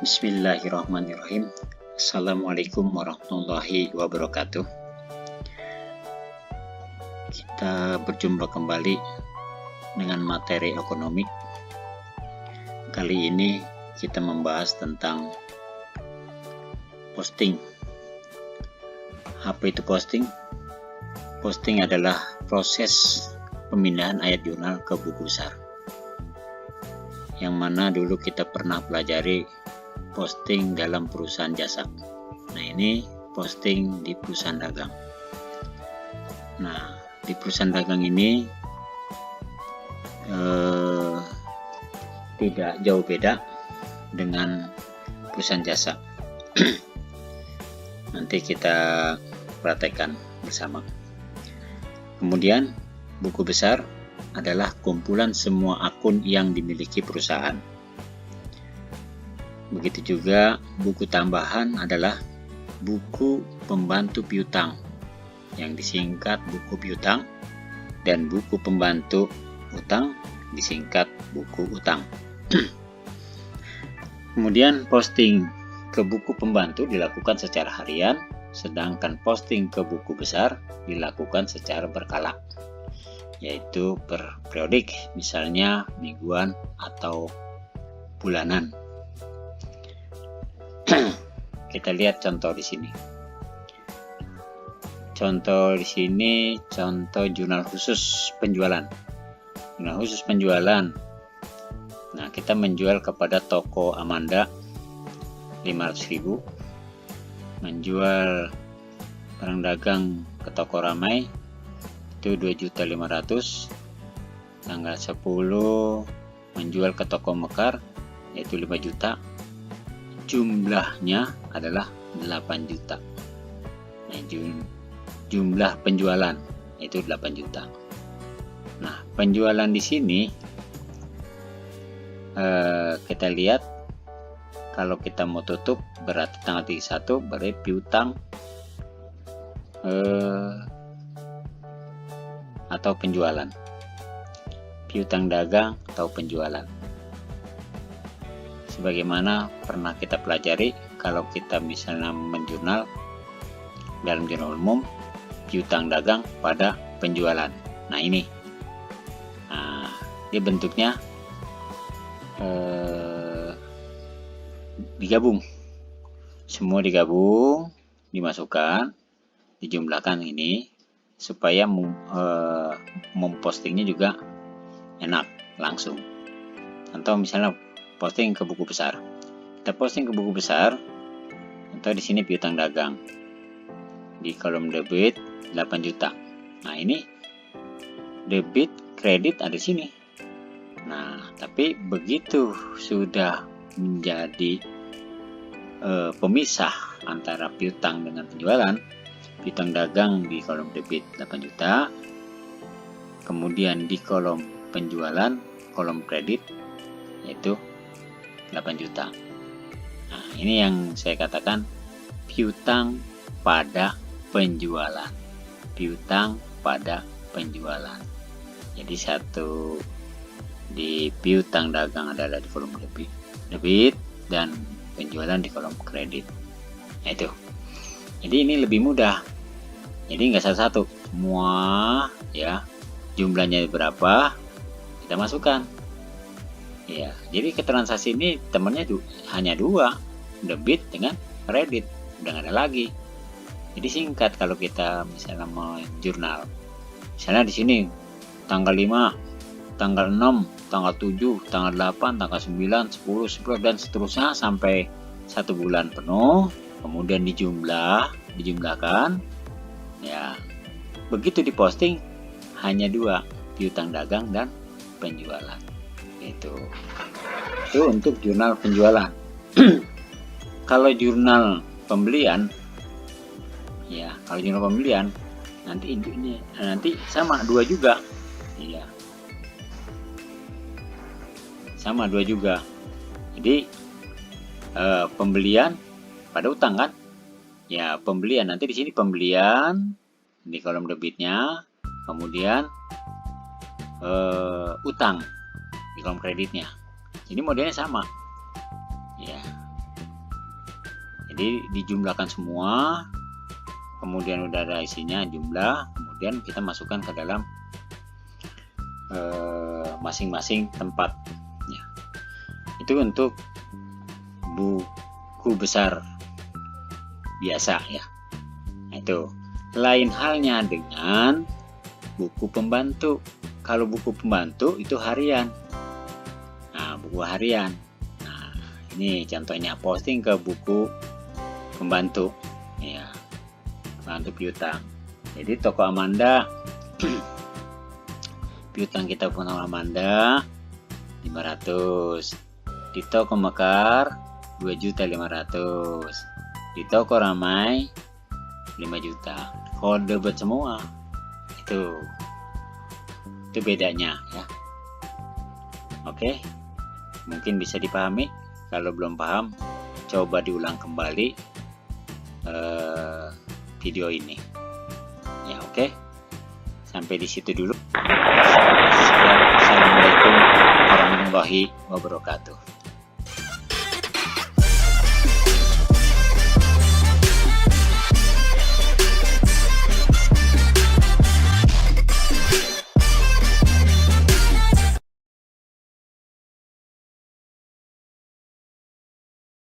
Bismillahirrahmanirrahim. Assalamualaikum warahmatullahi wabarakatuh. Kita berjumpa kembali dengan materi ekonomi. Kali ini kita membahas tentang posting. Apa itu posting? Posting adalah proses pemindahan ayat jurnal ke buku besar, yang mana dulu kita pernah pelajari posting dalam perusahaan jasa. Nah, ini posting di perusahaan dagang. Nah, di perusahaan dagang ini tidak jauh beda dengan perusahaan jasa. Nanti kita praktekkan bersama. Kemudian, buku besar adalah kumpulan semua akun yang dimiliki perusahaan. Begitu juga buku tambahan adalah buku pembantu piutang yang disingkat buku piutang, dan buku pembantu utang disingkat buku utang. Kemudian posting ke buku pembantu dilakukan secara harian, sedangkan posting ke buku besar dilakukan secara berkala, yaitu periodik, misalnya mingguan atau bulanan. Kita lihat contoh di sini. Contoh jurnal khusus penjualan. Jurnal khusus penjualan. Nah, kita menjual kepada toko Amanda 500.000. Menjual barang dagang ke toko Ramai itu 2.500.000. Tanggal 10 menjual ke toko Mekar yaitu 5 juta. Jumlahnya adalah 8 juta. Nah, jumlah penjualan itu 8 juta. Nah, penjualan di sini kita lihat, kalau kita mau tutup berarti tanggal 31 berarti piutang atau penjualan, piutang dagang atau penjualan. Sebagaimana pernah kita pelajari, kalau kita misalnya menjurnal dalam jurnal umum, piutang dagang pada penjualan. Nah, ini bentuknya digabung, semua digabung, dimasukkan, dijumlahkan ini supaya mempostingnya juga enak langsung. Atau misalnya posting ke buku besar, kita posting ke buku besar, atau di sini piutang dagang di kolom debit 8 juta. Nah, ini debit kredit ada di sini. Nah, tapi begitu sudah menjadi pemisah antara piutang dengan penjualan, piutang dagang di kolom debit 8 juta, kemudian di kolom penjualan, kolom kredit yaitu 8 juta. Nah, ini yang saya katakan piutang pada penjualan. Piutang pada penjualan. Jadi satu di piutang dagang adalah di kolom debit dan penjualan di kolom kredit. Nah, itu. Jadi ini lebih mudah. Jadi nggak satu-satu, semua ya, jumlahnya berapa kita masukkan. Ya, jadi ke transaksi ini temannya hanya 2, debit dengan kredit, udah nggak ada lagi. Jadi singkat kalau kita misalnya mau jurnal. Misalnya di sini tanggal 5, tanggal 6, tanggal 7, tanggal 8, tanggal 9, 10, 11 dan seterusnya sampai 1 bulan penuh, kemudian dijumlahkan. Ya. Begitu diposting hanya 2, piutang dagang dan penjualan. Itu untuk jurnal penjualan. Kalau jurnal pembelian, ya, kalau jurnal pembelian nanti sama 2 juga. Iya. Sama 2 juga. Jadi pembelian pada utang kan? Ya, pembelian nanti di sini pembelian di kolom debitnya, kemudian utang di kolom kreditnya. Jadi modelnya sama. Ya, Jadi dijumlahkan semua, kemudian udah ada isinya jumlah, kemudian kita masukkan ke dalam masing-masing tempat ya. Itu untuk buku besar biasa ya. Nah, itu lain halnya dengan buku pembantu. Kalau buku pembantu itu harian. Nah, buku harian. Nah, ini contohnya posting ke buku pembantu ya, pembantu piutang. Jadi toko Amanda piutang kita pun Amanda 500, di toko Mekar 2.500.000, di toko Ramai 5 juta. Kalau debit semua itu bedanya ya. Oke, mungkin bisa dipahami. Kalau belum paham, coba diulang kembali video ini ya. Oke, sampai di situ dulu. Assalamualaikum warahmatullahi wabarakatuh.